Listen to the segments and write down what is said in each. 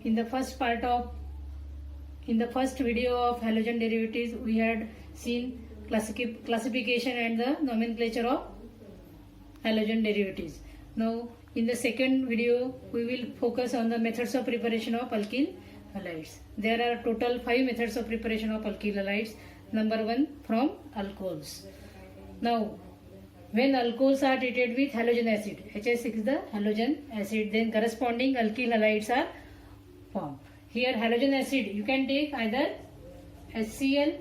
In the first video of halogen derivatives, we had seen classification and the nomenclature of halogen derivatives. Now, in the second video, we will focus on the methods of preparation of alkyl halides. There are total 5 methods of preparation of alkyl halides. Number 1, from alcohols. Now, when alcohols are treated with halogen acid, HH is the halogen acid, then corresponding alkyl halides are formed. Here halogen acid, you can take either HCl,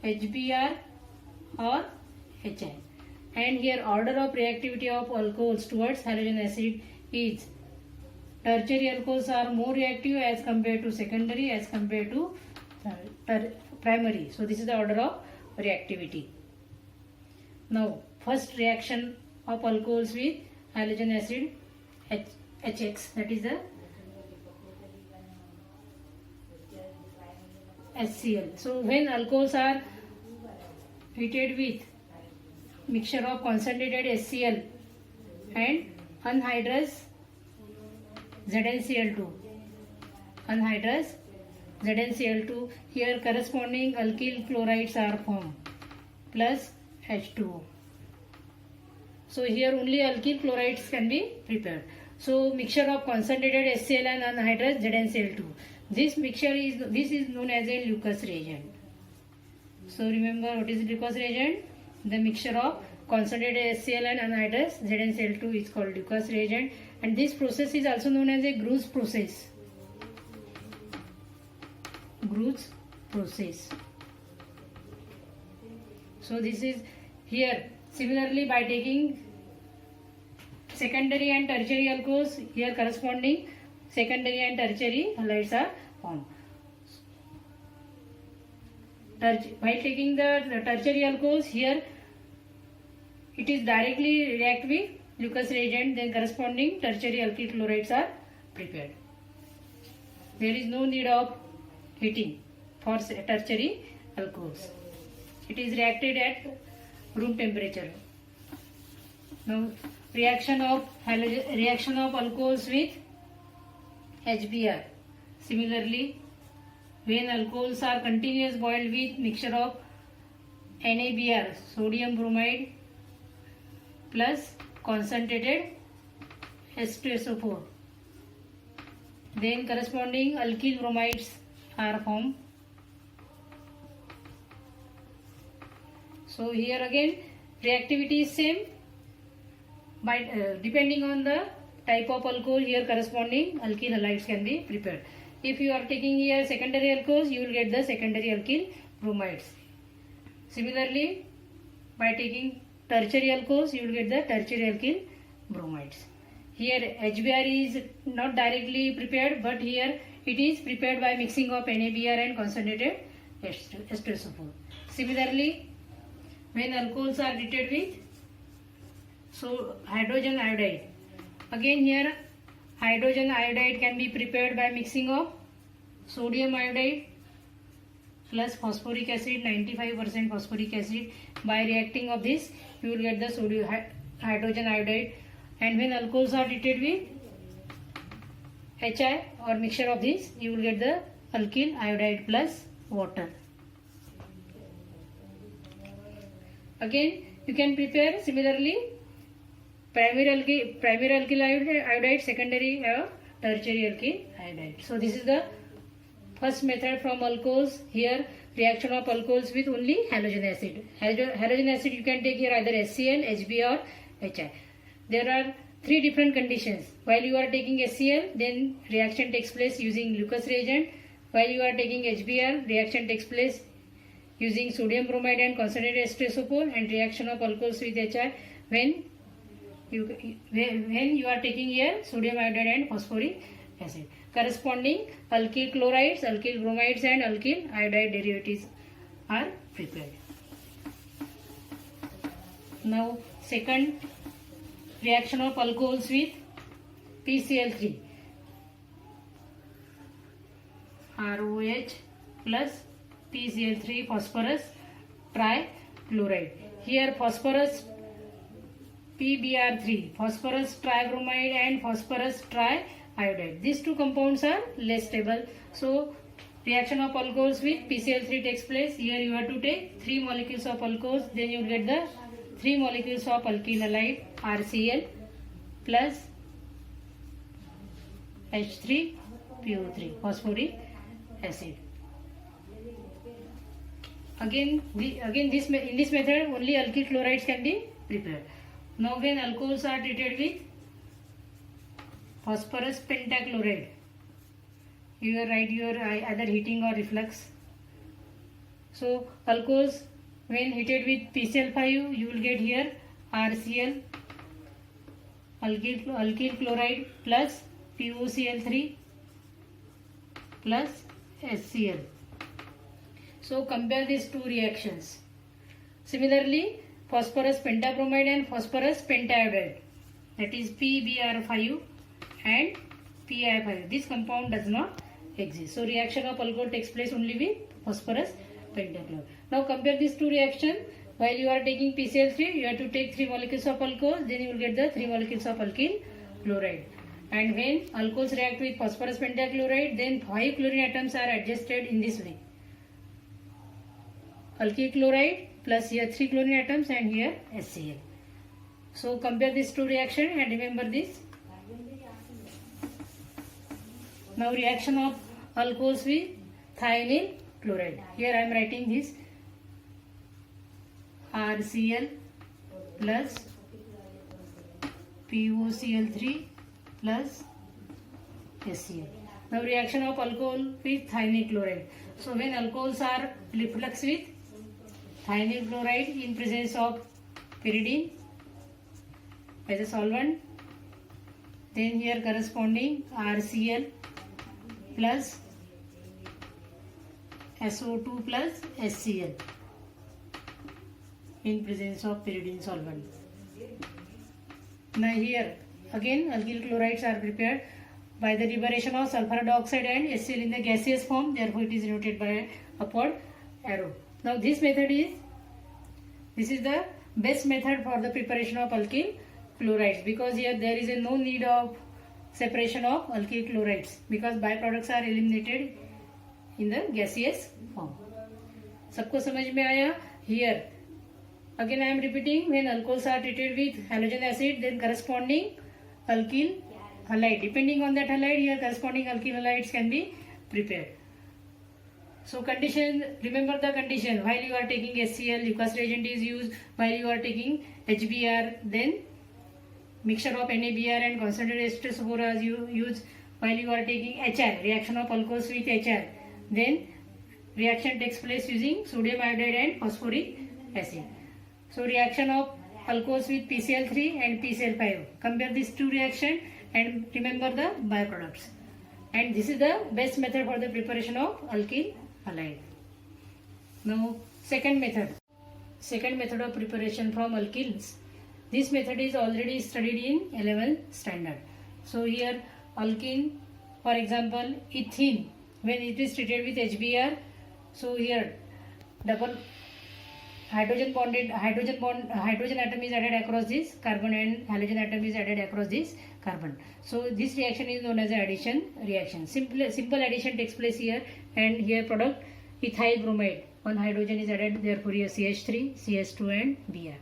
HBr or HI. And here order of reactivity of alcohols towards halogen acid is tertiary alcohols are more reactive as compared to secondary as compared to primary. So this is the order of reactivity. Now first reaction of alcohols with halogen acid HX, that is the HCl. So when alcohols are heated with mixture of concentrated HCl and anhydrous ZnCl2, here corresponding alkyl chlorides are formed plus H2O. So here only alkyl chlorides can be prepared. So mixture of concentrated HCl and anhydrous ZnCl2. This is known as a Lucas reagent. So remember what is Lucas reagent? The mixture of concentrated HCl and anhydrous ZnCl2 is called Lucas reagent, and this process is also known as a Grusz process. So this is here. Similarly, by taking secondary and tertiary alcohols, here corresponding secondary and tertiary halides are formed. While taking the tertiary alcohols, here it is directly react with Lucas reagent, then corresponding tertiary alkyl chlorides are prepared. There is no need of heating for tertiary alcohols. It is reacted at room temperature. Now reaction of alcohols with HBr. Similarly, when alcohols are continuous boiled with mixture of NaBr, sodium bromide plus concentrated H2SO4, then corresponding alkyl bromides are formed. So here again reactivity is same, by depending on the type of alcohol, here corresponding alkyl halides can be prepared. If you are taking here secondary alcohols, you will get the secondary alkyl bromides. Similarly, by taking tertiary alcohols, you will get the tertiary alkyl bromides. Here HBr is not directly prepared, but here it is prepared by mixing of NaBr and concentrated H2SO4. Similarly, when alcohols are treated with hydrogen iodide, again here hydrogen iodide can be prepared by mixing of sodium iodide plus phosphoric acid, 95% phosphoric acid. By reacting of this, you will get the hydrogen iodide. And when alcohols are treated with HI or mixture of this, you will get the alkyl iodide plus water. Again, you can prepare similarly primary alkyl iodide, secondary or tertiary alkyl iodide. So this is the first method from alcohols. Here reaction of alcohols with only halogen acid. Halogen acid you can take here either HCl, HB or HI. There are 3 different conditions. While you are taking HCl, then reaction takes place using Lucas reagent. While you are taking HBr, reaction takes place using sodium bromide and concentrated H2SO4, and reaction of alcohols with HI when you are taking here sodium iodide and phosphoric acid. Corresponding alkyl chlorides, alkyl bromides and alkyl iodide derivatives are prepared. Now second reaction of alcohols with PCl3, ROH plus PCl3 phosphorus trichloride. Here phosphorus PBr3, phosphorus tribromide and phosphorus iodide. These two compounds are less stable. So reaction of alcohols with PCl3 takes place. Here you have to take 3 molecules of alcohols, then you will get the 3 molecules of alkyl halide RCl plus H3PO3 phosphoric acid. Again in this method only alkyl chlorides can be prepared. Now when alcohols are treated with phosphorus pentachloride, you write your either heating or reflux. So alcohols when heated with PCl5, you will get here RCl alkyl chloride plus POCl3 plus HCl. So compare these two reactions. Similarly, phosphorus pentabromide and phosphorus pentaiodide, that is PBr5 and PI5. This compound does not exist. So reaction of alcohol takes place only with phosphorus pentachloride. Now compare these two reactions. While you are taking PCl3, you have to take 3 molecules of alcohol, then you will get the 3 molecules of alkyl chloride. And when alcohols react with phosphorus pentachloride, then 5 chlorine atoms are adjusted in this way. Alkyl chloride plus here 3 chlorine atoms and here HCl. So compare these two reactions and remember this. Now reaction of alcohols with thionyl chloride. Here I am writing this RCl plus POCl3 plus HCl. Now reaction of alcohol with thionyl chloride. So when alcohols are reflux with thionyl chloride in presence of pyridine as a solvent, then here corresponding RCl plus SO2 plus HCl in presence of pyridine solvent. Now here again alkyl chlorides are prepared by the liberation of sulfur dioxide and HCl in the gaseous form, therefore it is denoted by upward arrow. Now this is the best method for the preparation of alkyl chlorides, because here there is no need of separation of alkyl chlorides because byproducts are eliminated in the gaseous form. सबको समझ में आया? Here again I am repeating, when alcohols are treated with halogen acid, then corresponding alkyl halide, depending on that halide, here corresponding alkyl halides can be prepared. So condition, remember the condition, while you are taking HCl, Lucas reagent is used. While you are taking HBr, then mixture of NaBr and concentrated ester sophora is used. While you are taking HR, reaction of alcohols with HR, then reaction takes place using sodium iodide and phosphoric acid. So reaction of alcohols with PCl3 and PCl5. Compare these two reactions and remember the byproducts. And this is the best method for the preparation of alkyl halide. Now second method of preparation from alkyls. This method is already studied in 11th standard. So here alkene, for example ethene, when it is treated with HBr, so here double hydrogen atom is added across this carbon and halogen atom is added across this carbon. So this reaction is known as addition reaction. Simple addition takes place here, and here product ethyl bromide, one hydrogen is added, therefore here CH3, CH2 and Br.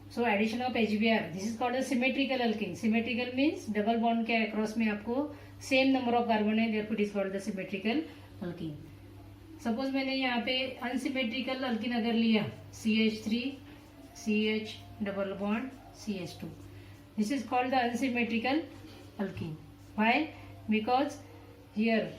So addition of HBr, this is called a symmetrical alkene. Symmetrical means double bond के across में आपको same number of carbon है, therefore it is called the symmetrical alkene. Suppose मैंने यहाँ पे unsymmetrical alkene अगर लिया CH3, CH double bond CH2, this is called the unsymmetrical alkene. Why? Because here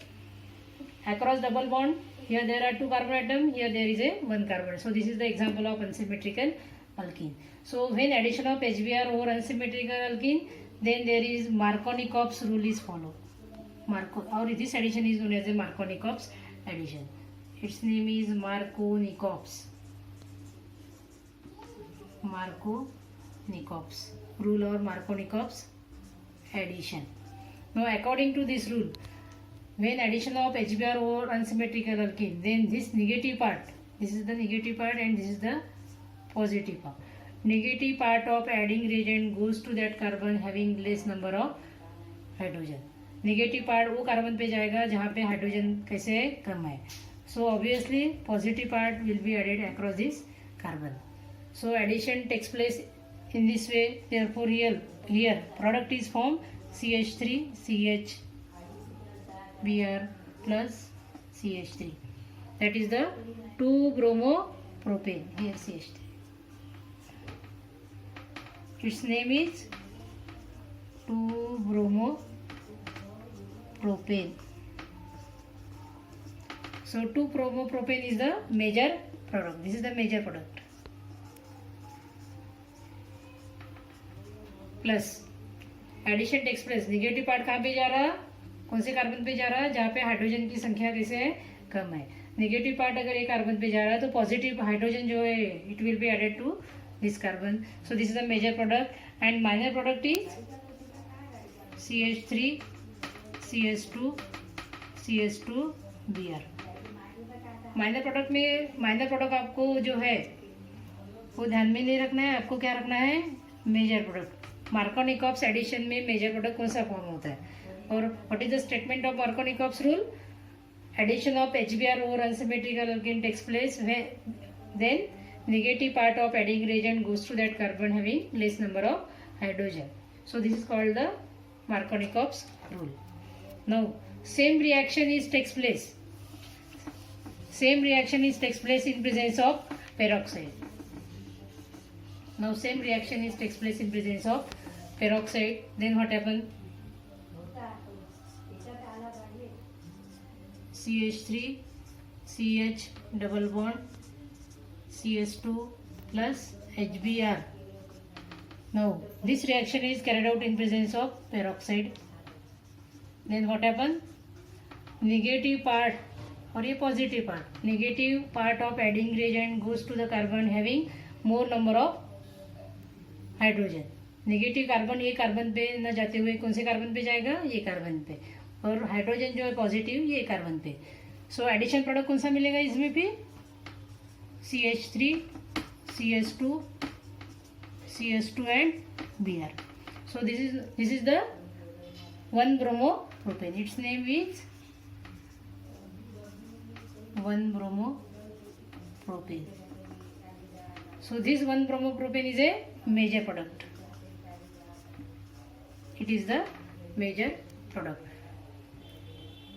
across double bond, here there are 2 carbon atom, here there is a 1 carbon. So this is the example of unsymmetrical alkene. So when addition of HBr over unsymmetrical alkene, then there is Markovnikov's rule is followed. Or this addition is known as a Markovnikov's addition. Its name is Markovnikov's rule or Markovnikov's addition. Now according to this rule, when addition of HBr over unsymmetrical alkene, then this negative part, this is the negative part and this is the positive part. Negative part of adding reagent goes to that carbon having less number of hydrogen, negative part वो carbon पे जाएगा जहाँ पे hydrogen कैसे कम है. So obviously positive part will be added across this carbon. So addition takes place in this way. Therefore here product is formed CH3 CHBr plus CH3. That is the 2-bromopropane. Here CH3. Its name is 2-bromopropane. So 2-bromopropane is the major product. This is the major product. Plus addition takes place. Negative part कहाँ पे जा रहा, कौन से carbon पे जा रहा है, जहाँ पे हाइड्रोजन की संख्या कैसे है, कम है. नेगेटिव पार्ट अगर ये कार्बन पे जा रहा है तो पॉजिटिव हाइड्रोजन जो है it will be added to this carbon. So this is the major product and minor product is CH3 CH2 CH2Br. Minor product में माइनर प्रोडक्ट आपको जो है वो ध्यान में नहीं रखना है. आपको क्या रखना है, मेजर प्रोडक्ट. मार्कोनिकॉप्स एडिशन में मेजर प्रोडक्ट कौन सा फॉर्म होता है और what is the statement of Markovnikov's rule. Addition of HBr over unsymmetrical alkene takes place then negative part of adding reagent goes to that carbon having less number of hydrogen. So this is called the Markovnikov's rule. Now same reaction takes place in presence of peroxide. Now same reaction takes place in presence of peroxide. Then what happens? CH3 CH double bond CH2 plus HBr. Now this reaction is carried out in presence of peroxide. Then what happens? Negative part और ये positive part. Negative part of adding reagent goes to the carbon having more number of hydrogen. Negative carbon ये carbon पे न जाते हुए कौन से carbon पे जाएगा, ये कार्बन पे. और हाइड्रोजन जो है पॉजिटिव ये कार्बन पे. सो एडिशन प्रोडक्ट कौन सा मिलेगा इसमें भी, CH3 CH2 CH2 and Br. So this is the 1-bromopropane. Its name is 1-bromopropane. So this 1-bromopropane is a major product. It is the major product.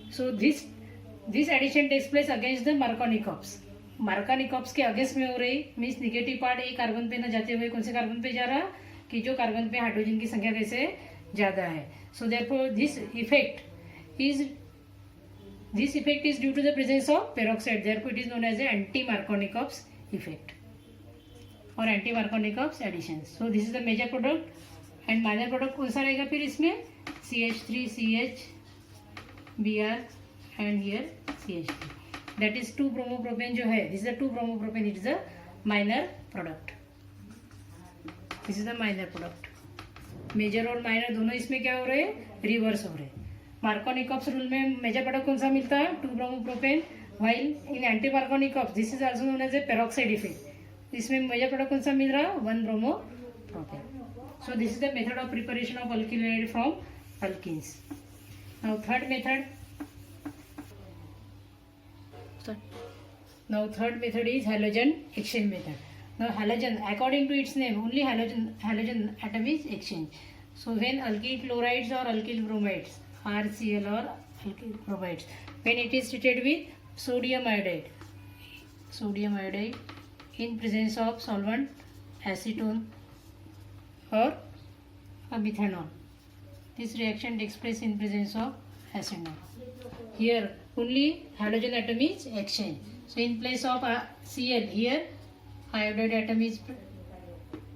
So this addition takes place against the Markovnikovs. मार्कोनिकॉप्स के against में हो रही means negative part एक carbon पे न जाते हुए कौन से कार्बन पे जा रहा, कि जो कार्बन पे हाइड्रोजन की संख्या कैसे ज़्यादा है. So therefore this effect is due to the presence of peroxide. Therefore it is known as a anti Markovnikov's effect और anti Markovnikov's addition. So this is the major product and minor product कौन सा रहेगा फिर इसमें, CH3 CHBr and here CH3. That is 2-bromopropane जो है, this is the 2-bromopropane. It is a minor product. This is the minor product. Major और minor दोनों इसमें क्या हो रहे हैं, रिवर्स हो रहे हैं. मार्कोनिकॉप्स रूल में मेजर प्रोडक्ट कौन सा मिलता है, 2-bromopropane. while in anti Markovnikov's this is also known as a peroxide effect. इसमें मेजर प्रोडक्ट कौन सा मिल रहा है, 1-bromopropane. So this is the method of preparation of alkyl halide from alkenes. Now third method is halogen exchange method. Now halogen, according to its name, only halogen atom is exchanged. So when alkyl chlorides or alkyl bromides, HCl or alkyl bromides, when it is treated with sodium iodide in presence of solvent acetone or methanol, this reaction takes place in presence of acetone. Here only halogen atom is exchanged. So in place of Cl, here iodide atom is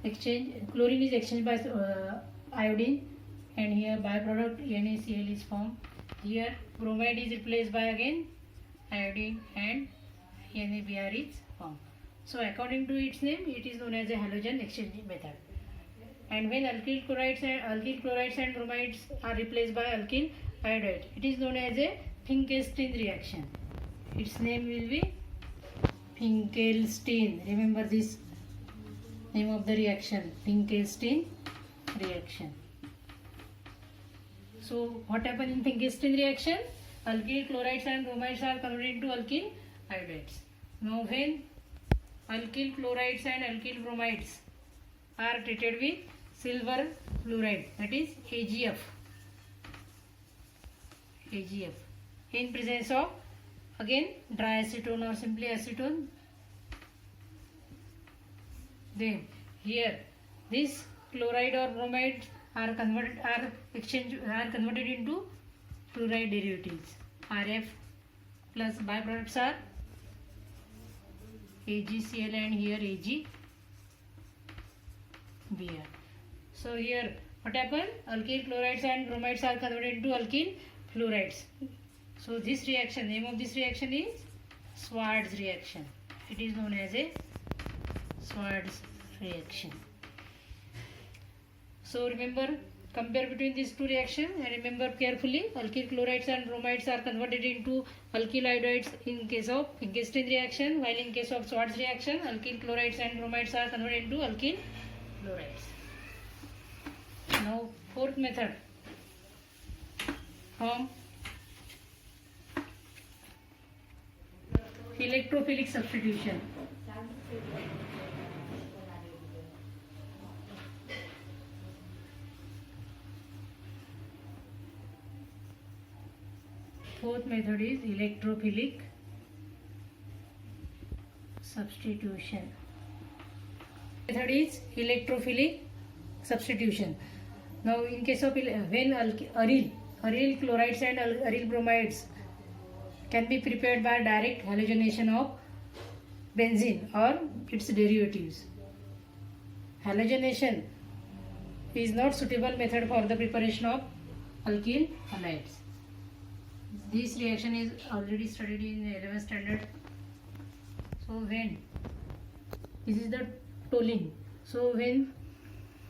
exchanged, chlorine is exchanged by iodine, and here byproduct NaCl is formed. Here bromide is replaced by again iodine and NaBr is formed. So according to its name, it is known as a halogen exchange method. And when alkyl chlorides and bromides are replaced by alkyl iodide, it is known as a Finkelstein reaction. Its name will be Finkelstein. Remember this name of the reaction, Finkelstein reaction. So what happen in Finkelstein reaction? Alkyl chlorides and bromides are converted into alkyl iodides. Now when alkyl chlorides and alkyl bromides are treated with silver fluoride, that is AgF, in presence of again dry acetone or simply acetone, then here this chloride or bromide are converted into fluoride derivatives, RF, plus byproducts are AgCl and here AgBr. So here what happened? Alkyl chlorides and bromides are converted into alkyl fluorides. So this reaction, name of this reaction is Swartz reaction. It is known as a Swartz reaction. So remember, compare between these two reactions and remember carefully, alkyl chlorides and bromides are converted into alkyl iodides in case of Finkelstein reaction, while in case of Swartz reaction, alkyl chlorides and bromides are converted into alkyl fluorides. Now fourth method, from electrophilic substitution. Fourth method is electrophilic substitution. Method is electrophilic substitution. Now in case of when aryl chlorides and aryl bromides can be prepared by direct halogenation of benzene or its derivatives. Halogenation is not suitable method for the preparation of alkyl halides. This reaction is already studied in 11th standard. So when this is the toluene. So when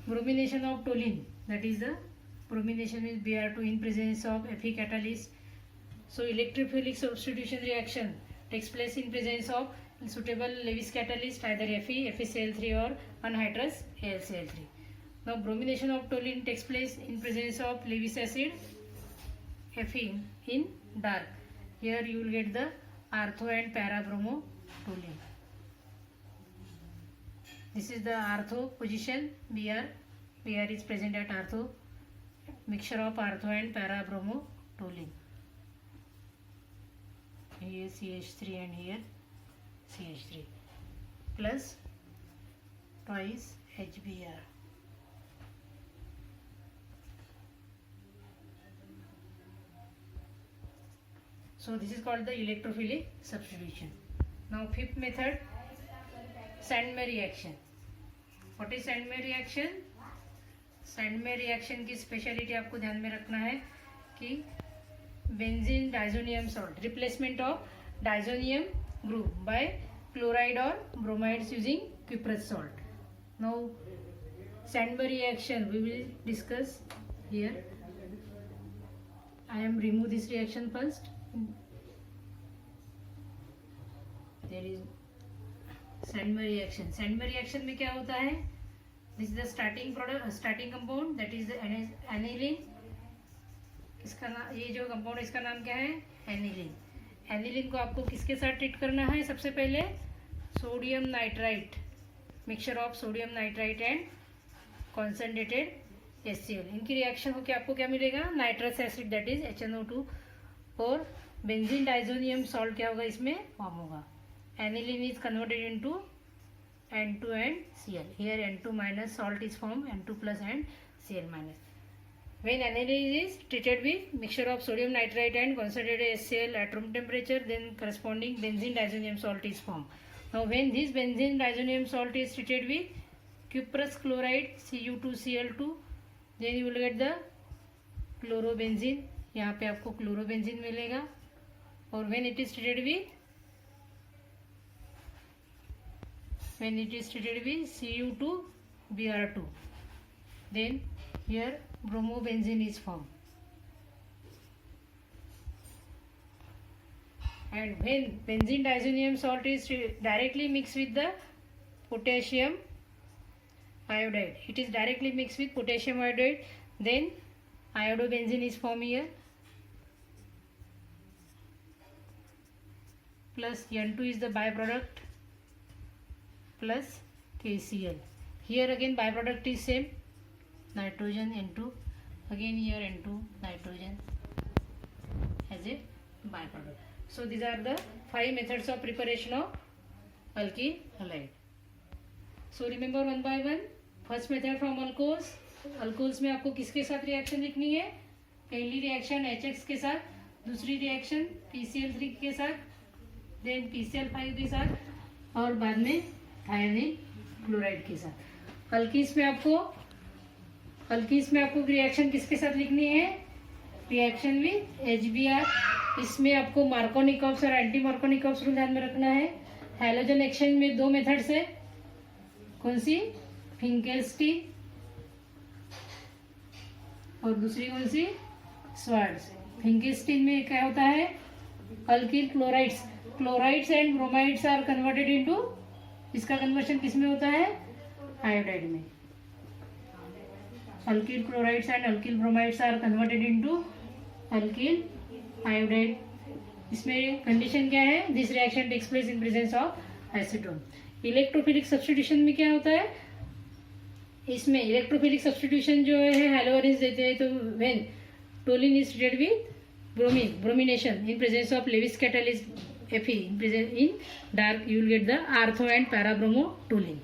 bromination of toluene, that is the bromination with Br2 in presence of Fe catalyst. So electrophilic substitution reaction takes place in presence of suitable Lewis catalyst, either Fe, FeCl3 or anhydrous AlCl3. Now bromination of toluene takes place in presence of Lewis acid, Fe in dark. Here you will get the ortho and para bromo toluene. This is the ortho position, Br is present at ortho, mixture of ortho and para bromo toluene. Here CH3 and here CH3 plus twice HBr. So this is called the electrophilic substitution. Now fifth method, Sandmer reaction. What is Sandmer reaction? Sandmer reaction की speciality आपको ध्यान में रखना है कि benzene diazonium salt, replacement of diazonium group by chloride और bromides using cuprous salt. Now Sandmer reaction we will discuss here. I am remove this reaction first. There is Sandmer reaction. Sandmer reaction में क्या होता है? This is the starting product, starting compound, that is the aniline. इसका नाम, ये जो compound इसका नाम क्या है? एनिलीन. एनिलीन को आपको किसके साथ ट्रीट करना है? सबसे पहले sodium nitrite, mixture of sodium nitrite and concentrated HCl. इनकी रिएक्शन होकर आपको क्या मिलेगा? Nitrous acid, that is HNO2, और बेंजीन डाइजोनियम सॉल्ट क्या होगा? इसमें फॉर्म होगा. Aniline is converted into N2 and Cl. Here N2 minus salt is formed, N2 plus and Cl minus. When aniline is treated with mixture of sodium nitrite and concentrated HCl at room temperature, then corresponding benzene diazonium salt is formed. Now when this benzene diazonium salt is treated with cuprous chloride Cu2Cl2, then you will get the chlorobenzene. यहाँ पे आपको chlorobenzene मिलेगा. और when it is treated with Cu2Br2, then here bromobenzene is formed. And when benzene diazonium salt is directly mixed with the potassium iodide, it is directly mixed with potassium iodide, then Iodobenzene is formed here, plus N2 is the byproduct, plus KCl. Here again byproduct is same, nitrogen N2, again here N2 nitrogen as a byproduct. So these are the 5 methods of preparation of alkyl halide. So remember one by one. First method from alcohols. Alcohols में आपको किसके साथ reaction लिखनी है? पहली reaction HX के साथ, दूसरी रिएक्शन PCl3 के साथ, देन PCl5 के साथ, और बाद में थायोनिल क्लोराइड के साथ. अल्कीस में आपको रिएक्शन किसके साथ लिखनी है? Reaction with HBr. इसमें आपको मार्कोनिकॉप्स और एंटी मार्कोनिकॉप्स को ध्यान में रखना है. हैलोजन एक्सचेंज में 2 मेथड्स है. कौन सी? फिंकेल्स्टीन और दूसरी कौन सी? स्वार्ट्ज. फिंकेल्स्टीन में क्या होता है? Alkyl chlorides and bromides are converted into, इसका कन्वर्शन किस में होता है? आयोडाइड में. Alkyl chlorides and alkyl bromides are converted into alkyl iodide. इसमें कंडीशन क्या है? This reaction takes place in presence of acetone. Electrophilic substitution में क्या होता है? इसमें इलेक्ट्रोफिलिक सब्स्टिट्यूशन जो है हैलोअरेंस देते हैं, तो when toluene is treated with bromination in presence of Lewis catalyst Fe in dark, you will get the ortho and para-bromo-toluene.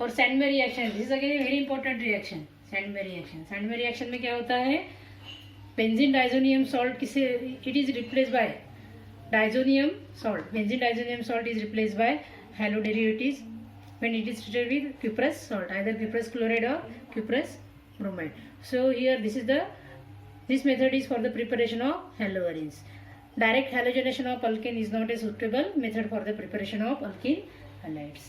और Sandmeyer reaction, this is again very important reaction. Sandmeyer reaction में क्या होता है? Benzene diazonium salt किसे it is replace by diazonium salt. Benzene diazonium salt is replace by halo derivatives when it is treated with cuprous salt, either cuprous chloride or cuprous bromide. So here this method is for the preparation of haloarenes. Direct halogenation of alkane is not a suitable method for the preparation of alkyl halides.